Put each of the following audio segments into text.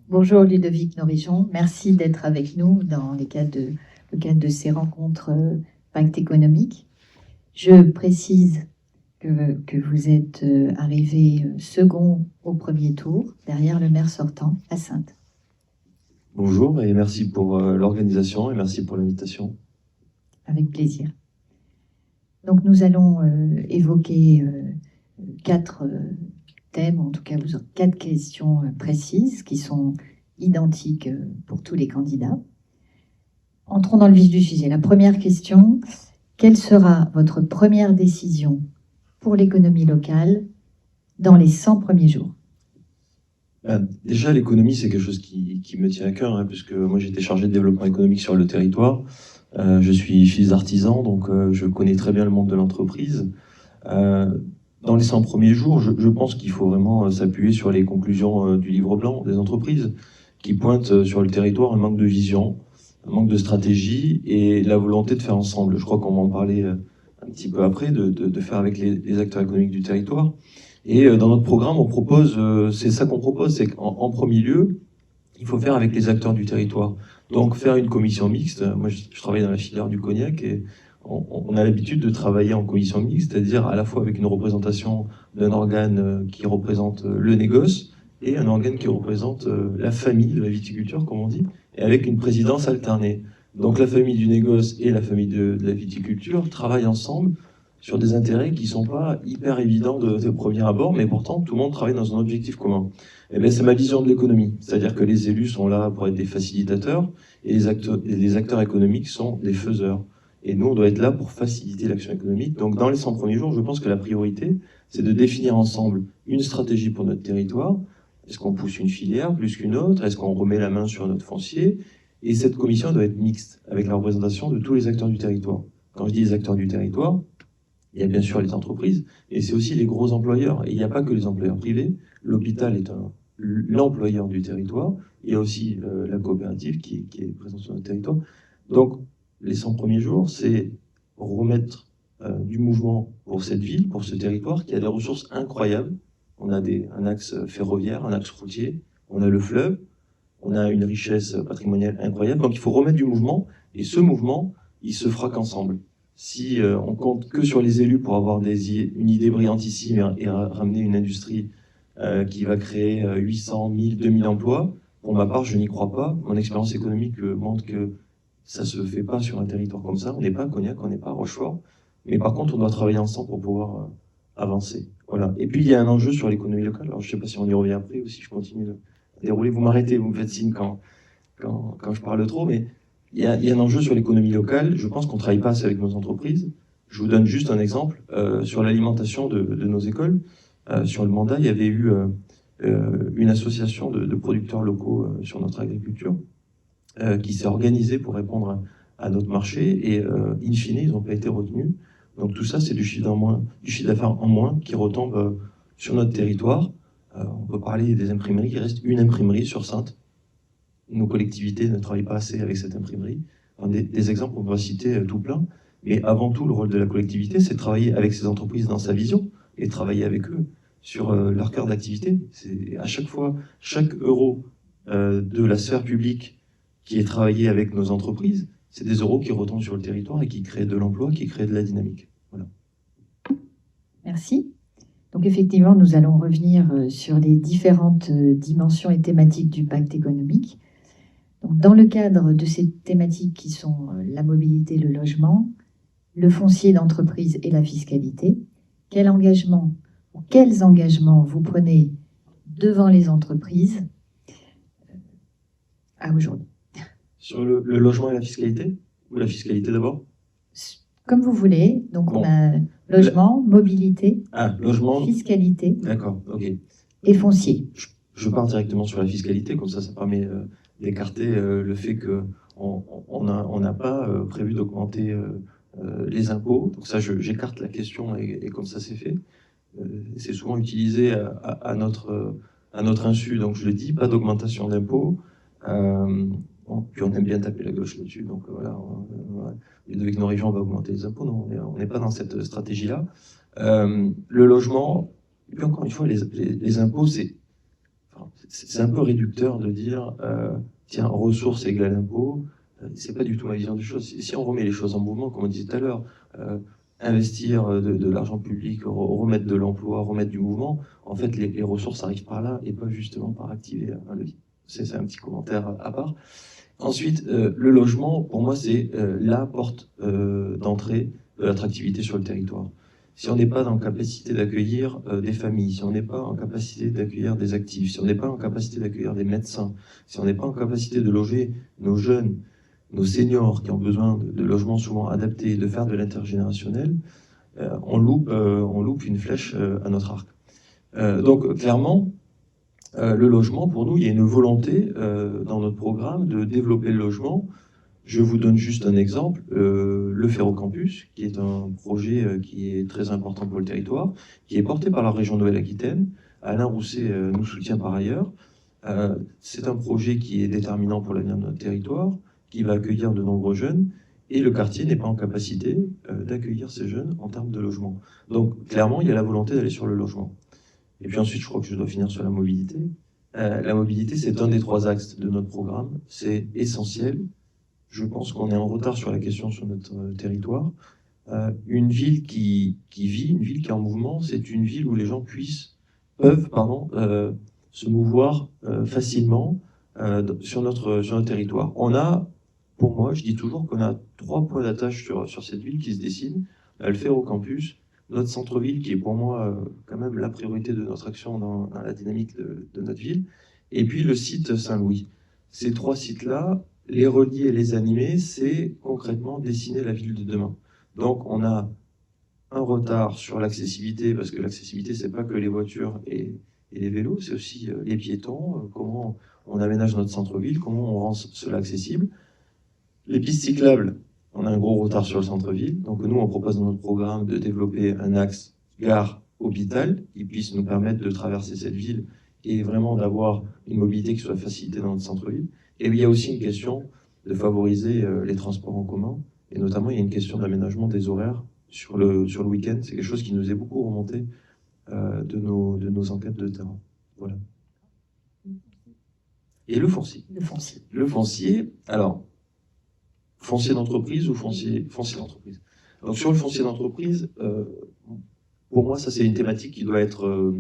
Bonjour Ludovic Norijon, merci d'être avec nous dans le cadre de ces rencontres Pacte économique. Je précise que vous êtes arrivé second au premier tour, derrière le maire sortant, à Saintes. Bonjour et merci pour l'organisation et merci pour l'invitation. Avec plaisir. Donc nous allons évoquer 4 thèmes, en tout cas 4 questions précises qui sont identiques pour tous les candidats. Entrons dans le vif du sujet. La première question, quelle sera votre première décision pour l'économie locale dans les 100 premiers jours? Déjà, l'économie, c'est quelque chose qui me tient à cœur, puisque moi j'étais chargé de développement économique sur le territoire. Je suis fils d'artisan, donc je connais très bien le monde de l'entreprise. Dans les 100 premiers jours, je pense qu'il faut vraiment s'appuyer sur les conclusions du livre blanc des entreprises, qui pointent sur le territoire un manque de vision, un manque de stratégie et la volonté de faire ensemble. Je crois qu'on va en parler un petit peu après, de faire avec les acteurs économiques du territoire. Et dans notre programme, on propose, c'est ça qu'on propose, c'est qu'en premier lieu, il faut faire avec les acteurs du territoire. Donc faire une commission mixte. Moi, je travaille dans la filière du cognac et on a l'habitude de travailler en commission mixte, c'est-à-dire à la fois avec une représentation d'un organe qui représente le négoce et un organe qui représente la famille de la viticulture, comme on dit, et avec une présidence alternée. Donc la famille du négoce et la famille de la viticulture travaillent ensemble sur des intérêts qui sont pas hyper évidents de premier abord, mais pourtant tout le monde travaille dans un objectif commun. Eh bien, c'est ma vision de l'économie, c'est-à-dire que les élus sont là pour être des facilitateurs et les acteurs économiques sont des faiseurs. Et nous, on doit être là pour faciliter l'action économique. Donc, dans les 100 premiers jours, je pense que la priorité, c'est de définir ensemble une stratégie pour notre territoire. Est-ce qu'on pousse une filière plus qu'une autre? Est-ce qu'on remet la main sur notre foncier? Et cette commission doit être mixte, avec la représentation de tous les acteurs du territoire. Quand je dis les acteurs du territoire, il y a bien sûr les entreprises, et c'est aussi les gros employeurs. Et il n'y a pas que les employeurs privés. L'hôpital est l'employeur du territoire. Il y a aussi la coopérative qui est présente sur notre territoire. Donc, les 100 premiers jours, c'est remettre du mouvement pour cette ville, pour ce territoire, qui a des ressources incroyables. On a un axe ferroviaire, un axe routier, on a le fleuve, on a une richesse patrimoniale incroyable. Donc, il faut remettre du mouvement, et ce mouvement, il se fera qu'ensemble. Si on compte que sur les élus pour avoir une idée brillantissime et ramener une industrie qui va créer 800, 1000, 2000 emplois, pour ma part, je n'y crois pas. Mon expérience économique montre que ça se fait pas sur un territoire comme ça. On n'est pas à Cognac, on n'est pas à Rochefort. Mais par contre, on doit travailler ensemble pour pouvoir avancer. Voilà. Et puis, il y a un enjeu sur l'économie locale. Alors, je sais pas si on y revient après ou si je continue de dérouler. Vous m'arrêtez, vous me faites signe quand je parle trop, mais il y a un enjeu sur l'économie locale. Je pense qu'on travaille pas assez avec nos entreprises. Je vous donne juste un exemple. Sur l'alimentation de nos écoles, sur le mandat, il y avait eu une association de producteurs locaux sur notre agriculture qui s'est organisée pour répondre à notre marché et in fine, ils n'ont pas été retenus. Donc tout ça, c'est du chiffre d'affaires en moins qui retombe sur notre territoire. On peut parler des imprimeries. Il reste une imprimerie sur Saintes. Nos collectivités ne travaillent pas assez avec cette imprimerie. Des exemples, on pourrait citer tout plein. Mais avant tout, le rôle de la collectivité, c'est de travailler avec ces entreprises dans sa vision et de travailler avec eux sur leur cœur d'activité. C'est à chaque fois, chaque euro de la sphère publique qui est travaillé avec nos entreprises, c'est des euros qui retombent sur le territoire et qui créent de l'emploi, qui créent de la dynamique. Voilà. Merci. Donc effectivement, nous allons revenir sur les différentes dimensions et thématiques du pacte économique. Donc, dans le cadre de ces thématiques qui sont la mobilité, le logement, le foncier d'entreprise et la fiscalité, quels engagements vous prenez devant les entreprises à aujourd'hui? Sur le logement et la fiscalité? Ou la fiscalité d'abord? Comme vous voulez. Donc bon. On a logement, mobilité, logement, fiscalité. D'accord, ok. Et foncier. Je pars directement sur la fiscalité, comme ça permet d'écarter le fait qu'on n'a pas prévu d'augmenter les impôts. Donc ça, j'écarte la question et comme ça c'est fait. C'est souvent utilisé à notre insu, donc je le dis, pas d'augmentation d'impôts. Puis on aime bien taper la gauche là-dessus, donc voilà. Ludovic Norijon va augmenter les impôts, non, on n'est pas dans cette stratégie-là. Le logement, et puis encore une fois, les impôts, c'est un peu réducteur de dire tiens, ressources égale impôt. C'est pas du tout ma vision des choses. Si on remet les choses en mouvement, comme on disait tout à l'heure, investir de l'argent public, remettre de l'emploi, remettre du mouvement, en fait, les ressources arrivent par là et pas justement par activer un levier. C'est un petit commentaire à part. Ensuite, le logement, pour moi, c'est la porte d'entrée de l'attractivité sur le territoire. Si on n'est pas en capacité d'accueillir des familles, si on n'est pas en capacité d'accueillir des actifs, si on n'est pas en capacité d'accueillir des médecins, si on n'est pas en capacité de loger nos jeunes, nos seniors qui ont besoin de logements souvent adaptés, de faire de l'intergénérationnel, on loupe une flèche à notre arc. Donc clairement, le logement, pour nous, il y a une volonté dans notre programme de développer le logement. Je vous donne juste un exemple, le Ferrocampus, qui est un projet qui est très important pour le territoire, qui est porté par la région Nouvelle-Aquitaine. Alain Rousset nous soutient par ailleurs. C'est un projet qui est déterminant pour l'avenir de notre territoire, qui va accueillir de nombreux jeunes, et le quartier n'est pas en capacité d'accueillir ces jeunes en termes de logement. Donc clairement, il y a la volonté d'aller sur le logement. Et puis ensuite, je crois que je dois finir sur la mobilité. La mobilité, c'est un des 3 axes de notre programme. C'est essentiel. Je pense qu'on est en retard sur la question sur notre territoire. Une ville qui vit, une ville qui est en mouvement, c'est une ville où les gens peuvent se mouvoir facilement sur notre territoire. On a, pour moi, je dis toujours qu'on a 3 points d'attache sur cette ville qui se dessinent. Le Ferrocampus, notre centre-ville, qui est pour moi quand même la priorité de notre action dans la dynamique de notre ville, et puis le site Saint-Louis. Ces 3 sites-là, les relier et les animer, c'est concrètement dessiner la ville de demain. Donc on a un retard sur l'accessibilité, parce que l'accessibilité, c'est pas que les voitures et les vélos, c'est aussi les piétons, comment on aménage notre centre-ville, comment on rend cela accessible. Les pistes cyclables, on a un gros retard sur le centre-ville, donc nous on propose dans notre programme de développer un axe gare-hôpital qui puisse nous permettre de traverser cette ville et vraiment d'avoir une mobilité qui soit facilitée dans notre centre-ville. Et il y a aussi une question de favoriser les transports en commun, et notamment il y a une question d'aménagement des horaires sur le week-end. C'est quelque chose qui nous est beaucoup remonté de nos enquêtes de terrain. Voilà. Et le foncier. Le foncier, alors, foncier d'entreprise ou foncier d'entreprise. Donc sur le foncier d'entreprise, pour moi, ça c'est une thématique qui doit être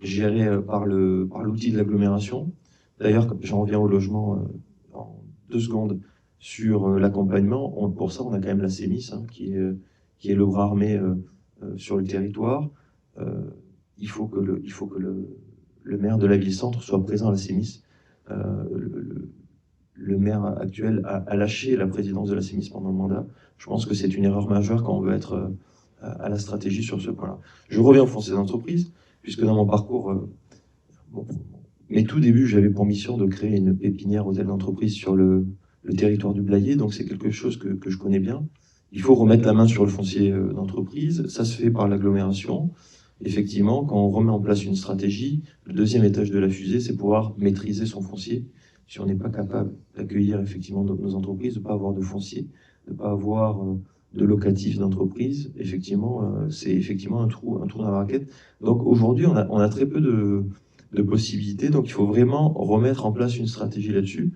gérée par l'outil de l'agglomération. D'ailleurs, j'en reviens au logement en 2 secondes sur l'accompagnement. Pour ça, on a quand même la CEMIS, qui est le bras armé sur le territoire. Il faut que le maire de la ville-centre soit présent à la CEMIS. Le maire actuel a lâché la présidence de la CEMIS pendant le mandat. Je pense que c'est une erreur majeure quand on veut être à la stratégie sur ce point-là. Je reviens au foncier d'entreprise, puisque dans mon parcours, mes tout débuts, j'avais pour mission de créer une pépinière hôtel d'entreprise sur le territoire du Blayais, donc c'est quelque chose que je connais bien. Il faut remettre la main sur le foncier d'entreprise, ça se fait par l'agglomération. Effectivement, quand on remet en place une stratégie, le 2e étage de la fusée, c'est pouvoir maîtriser son foncier. Si on n'est pas capable d'accueillir effectivement nos entreprises, de ne pas avoir de foncier, de ne pas avoir de locatif d'entreprise, effectivement, c'est effectivement un trou dans la raquette. Donc aujourd'hui, on a très peu de possibilités, donc il faut vraiment remettre en place une stratégie là-dessus.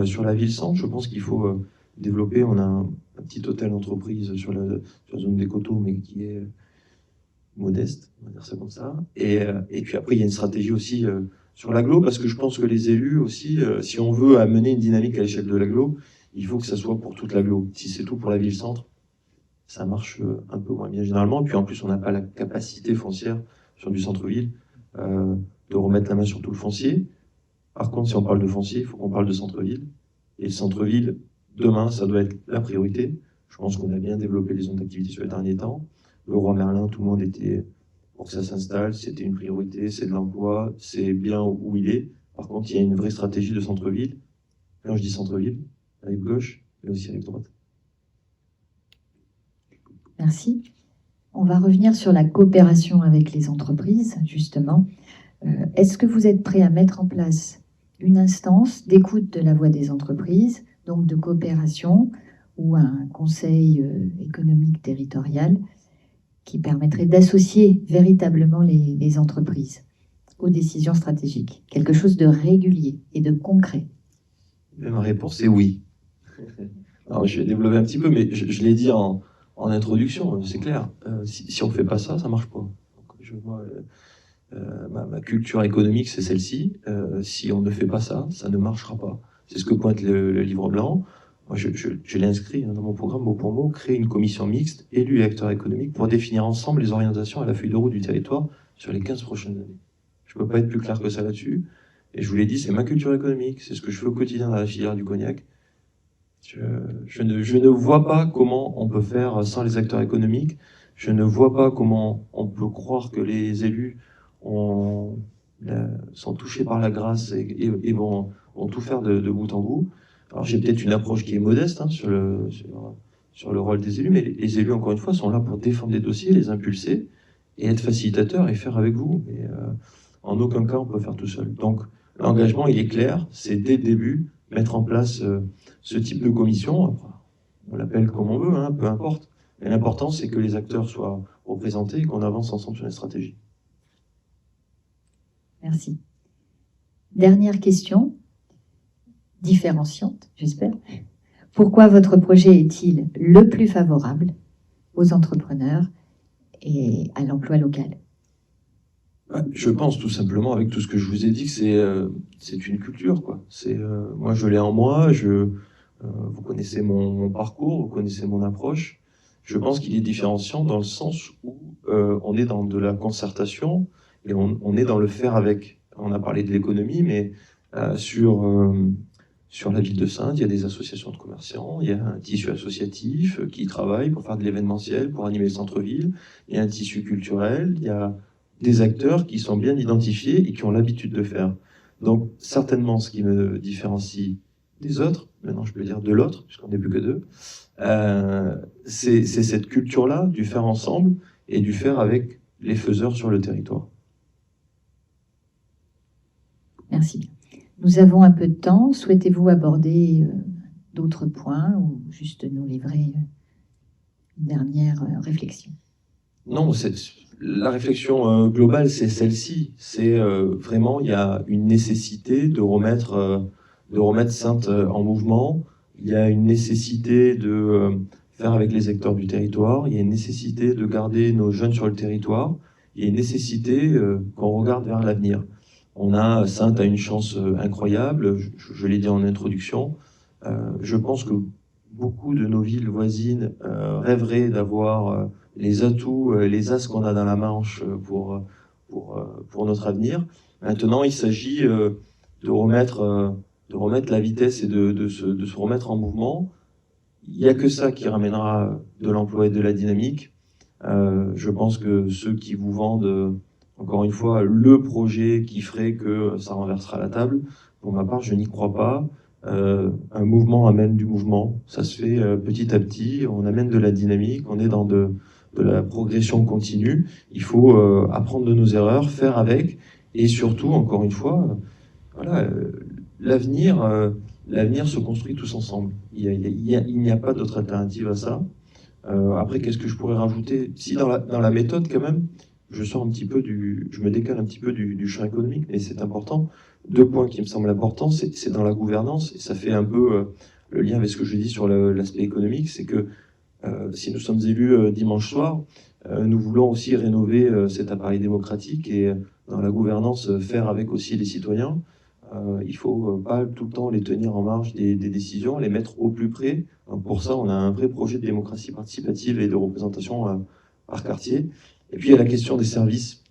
Sur la ville-centre, je pense qu'il faut développer, on a un petit hôtel d'entreprise sur la zone des Coteaux, mais qui est modeste, on va dire ça comme ça. Et puis après, il y a une stratégie aussi sur l'agglo, parce que je pense que les élus aussi, si on veut amener une dynamique à l'échelle de l'agglo, il faut que ça soit pour toute l'agglo. Si c'est tout pour la ville-centre, ça marche un peu moins bien généralement. Puis en plus, on n'a pas la capacité foncière sur du centre-ville de remettre la main sur tout le foncier. Par contre, si on parle de foncier, il faut qu'on parle de centre-ville. Et le centre-ville, demain, ça doit être la priorité. Je pense qu'on a bien développé les zones d'activité sur les derniers temps. Le Roi Merlin, tout le monde était pour que ça s'installe, c'était une priorité, c'est de l'emploi, c'est bien où il est. Par contre, il y a une vraie stratégie de centre-ville. Quand je dis centre-ville, rive gauche, mais aussi rive droite. Merci. On va revenir sur la coopération avec les entreprises, justement. Est-ce que vous êtes prêt à mettre en place une instance d'écoute de la voix des entreprises, donc de coopération, ou un conseil économique territorial qui permettrait d'associer véritablement les entreprises? aux décisions stratégiques? Quelque chose de régulier et de concret? Et ma réponse est oui. Alors, je vais développer un petit peu, mais je l'ai dit en introduction, c'est clair. Si on ne fait pas ça, ça ne marche pas. Donc, moi, ma culture économique, c'est celle-ci. Si on ne fait pas ça, ça ne marchera pas. C'est ce que pointe le livre blanc. Moi, je l'ai inscrit dans mon programme mot pour mot, créer une commission mixte, élus et acteurs économiques, pour définir ensemble les orientations à la feuille de route du territoire sur les 15 prochaines années. Je ne peux pas être plus clair que ça là-dessus. Et je vous l'ai dit, c'est ma culture économique, c'est ce que je fais au quotidien dans la filière du cognac. Je ne vois pas comment on peut faire sans les acteurs économiques. Je ne vois pas comment on peut croire que les élus sont touchés par la grâce et vont tout faire de bout en bout. Alors j'ai peut-être une approche qui est modeste sur le rôle des élus, mais les élus, encore une fois, sont là pour défendre des dossiers, les impulser et être facilitateurs et faire avec vous. Mais en aucun cas, on peut faire tout seul. Donc l'engagement, il est clair, c'est dès le début mettre en place ce type de commission. On l'appelle comme on veut, peu importe. Mais l'important, c'est que les acteurs soient représentés et qu'on avance ensemble sur les stratégies. Merci. Dernière question, différenciante, j'espère. Pourquoi votre projet est-il le plus favorable aux entrepreneurs et à l'emploi local? Je pense tout simplement, avec tout ce que je vous ai dit, que c'est une culture, quoi. Moi, je l'ai en moi. Vous connaissez mon parcours, vous connaissez mon approche. Je pense qu'il est différenciant dans le sens où on est dans de la concertation et on est dans le faire avec. On a parlé de l'économie, mais sur la ville de Saintes, il y a des associations de commerçants, il y a un tissu associatif qui travaille pour faire de l'événementiel, pour animer le centre-ville, il y a un tissu culturel, il y a des acteurs qui sont bien identifiés et qui ont l'habitude de faire. Donc, certainement, ce qui me différencie des autres, maintenant je peux dire de l'autre, puisqu'on n'est plus que deux, c'est cette culture-là du faire ensemble et du faire avec les faiseurs sur le territoire. Merci. Nous avons un peu de temps. Souhaitez-vous aborder d'autres points ou juste nous livrer une dernière réflexion? Non, la réflexion globale, c'est celle-ci. C'est vraiment, il y a une nécessité de remettre Saintes en mouvement. Il y a une nécessité de faire avec les acteurs du territoire. Il y a une nécessité de garder nos jeunes sur le territoire. Il y a une nécessité qu'on regarde vers l'avenir. Saintes a une chance incroyable. Je l'ai dit en introduction. Je pense que beaucoup de nos villes voisines rêveraient d'avoir les atouts, les as qu'on a dans la Manche pour notre avenir. Maintenant, il s'agit de remettre la vitesse et de se remettre en mouvement. Il n'y a que ça qui ramènera de l'emploi et de la dynamique. Je pense que ceux qui vous vendent, encore une fois, le projet qui ferait que ça renversera la table, pour ma part, je n'y crois pas. Un mouvement amène du mouvement. Ça se fait petit à petit. On amène de la dynamique. On est dans de la progression continue. Il faut apprendre de nos erreurs, faire avec, et surtout, encore une fois, l'avenir se construit tous ensemble. Il n'y a pas d'autre alternative à ça. Après, qu'est-ce que je pourrais rajouter? Si dans la méthode, quand même, je me décale un petit peu du champ économique, mais c'est important. 2 points qui me semblent importants, c'est dans la gouvernance, et ça fait un peu le lien avec ce que je dis sur l'aspect économique, c'est que si nous sommes élus dimanche soir, nous voulons aussi rénover cet appareil démocratique et dans la gouvernance faire avec aussi les citoyens. Il ne faut pas tout le temps les tenir en marge des décisions, les mettre au plus près. Donc pour ça, on a un vrai projet de démocratie participative et de représentation par quartier. Et puis il y a la question des services,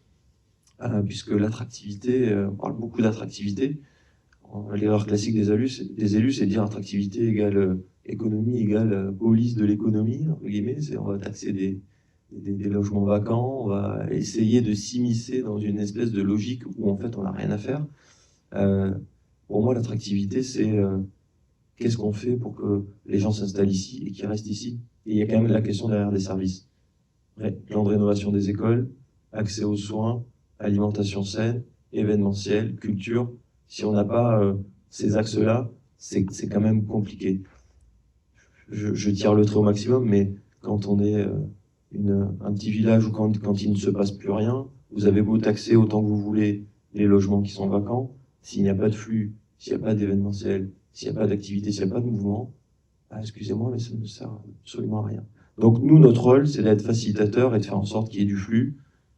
puisque l'attractivité, on parle beaucoup d'attractivité. L'erreur classique des élus, c'est de dire attractivité égale économie égale police de l'économie, entre guillemets. On va taxer des logements vacants, on va essayer de s'immiscer dans une espèce de logique où en fait on n'a rien à faire. Pour moi, l'attractivité, c'est qu'est-ce qu'on fait pour que les gens s'installent ici et qu'ils restent ici. Et il y a quand même la question derrière des services. Plan de rénovation des écoles, accès aux soins, alimentation saine, événementiel, culture. Si on n'a pas ces axes-là, c'est quand même compliqué. Je tire le trait au maximum, mais quand on est un petit village où quand il ne se passe plus rien, vous avez beau taxer autant que vous voulez les logements qui sont vacants. S'il n'y a pas de flux, s'il n'y a pas d'événementiel, s'il n'y a pas d'activité, s'il n'y a pas de mouvement, excusez-moi, mais ça ne sert absolument à rien. Donc nous, notre rôle, c'est d'être facilitateur et de faire en sorte qu'il y ait du flux.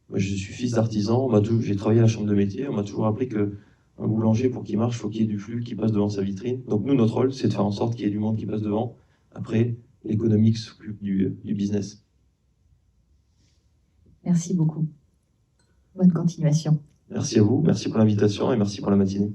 Moi, je suis fils d'artisan, j'ai travaillé à la chambre de métier, on m'a toujours appris que un boulanger, pour qu'il marche, il faut qu'il y ait du flux qui passe devant sa vitrine. Donc nous, notre rôle, c'est de faire en sorte qu'il y ait du monde qui passe devant. Après, l'économique s'occupe du business. Merci beaucoup. Bonne continuation. Merci à vous, merci pour l'invitation et merci pour la matinée.